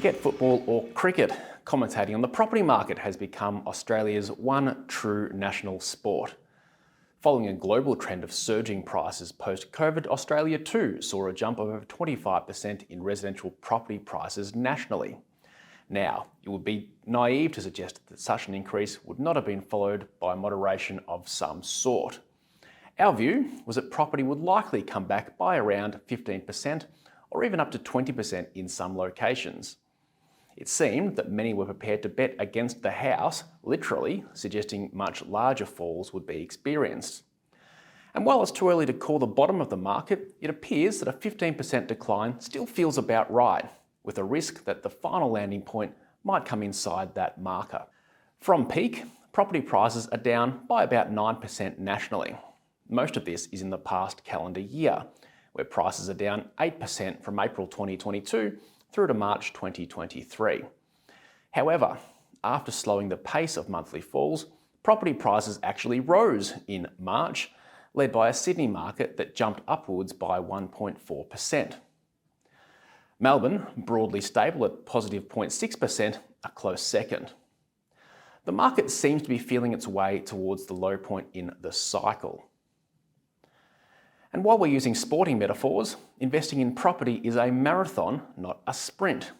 Forget football or cricket. Commentating on the property market has become Australia's one true national sport. Following a global trend of surging prices post-COVID, Australia too saw a jump of over 25% in residential property prices nationally. Now, it would be naive to suggest that such an increase would not have been followed by moderation of some sort. Our view was that property would likely come back by around 15% or even up to 20% in some locations. It seemed that many were prepared to bet against the house, literally suggesting much larger falls would be experienced. And while it's too early to call the bottom of the market, it appears that a 15% decline still feels about right, with a risk that the final landing point might come inside that marker. From peak, property prices are down by about 9% nationally. Most of this is in the past calendar year, where prices are down 8% from April 2022 through to March 2023. However, after slowing the pace of monthly falls, property prices actually rose in March, led by a Sydney market that jumped upwards by 1.4%. Melbourne, broadly stable at positive 0.6%, a close second. The market seems to be feeling its way towards the low point in the cycle. And while we're using sporting metaphors, investing in property is a marathon, not a sprint.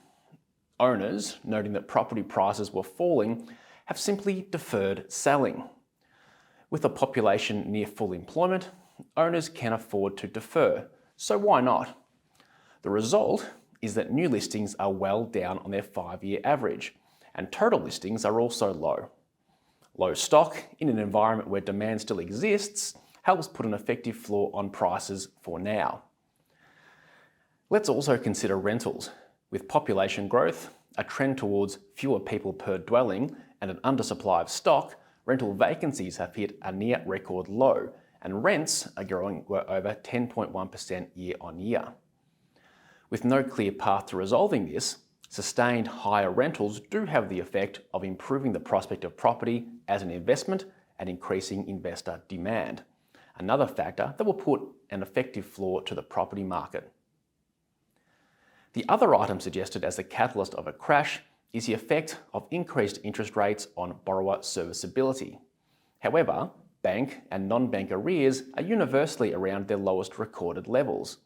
Owners, noting that property prices were falling, have simply deferred selling. With a population near full employment, owners can afford to defer, so why not? The result is that new listings are well down on their 5-year average, and total listings are also low. Low stock in an environment where demand still exists helps put an effective floor on prices for now. Let's also consider rentals. With population growth, a trend towards fewer people per dwelling, and an undersupply of stock, rental vacancies have hit a near record low, and rents are growing over 10.1% year on year. With no clear path to resolving this, sustained higher rentals do have the effect of improving the prospect of property as an investment and increasing investor demand. Another factor that will put an effective floor to the property market. The other item suggested as the catalyst of a crash is the effect of increased interest rates on borrower serviceability. However, bank and non-bank arrears are universally around their lowest recorded levels.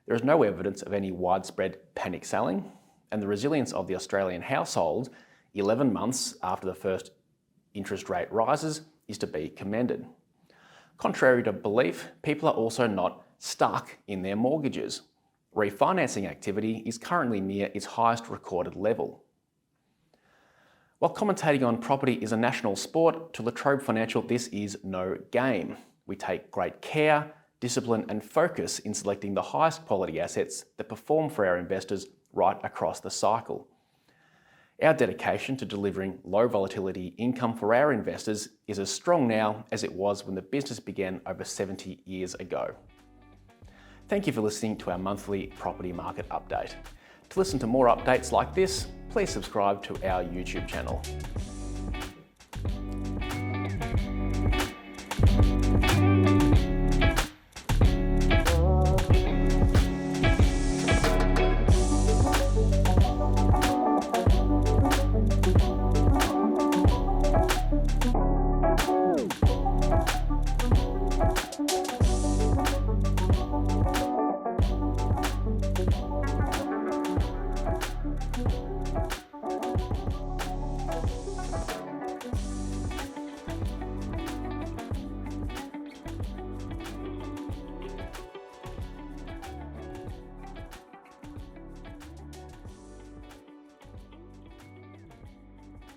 There is no evidence of any widespread panic selling, and the resilience of the Australian household 11 months after the first interest rate rises is to be commended. Contrary to belief, people are also not stuck in their mortgages. Refinancing activity is currently near its highest recorded level. While commentating on property is a national sport, to Trobe Financial this is no game. We take great care, discipline and focus in selecting the highest quality assets that perform for our investors right across the cycle. Our dedication to delivering low volatility income for our investors is as strong now as it was when the business began over 70 years ago. Thank you for listening to our monthly property market update. To listen to more updates like this, please subscribe to our YouTube channel.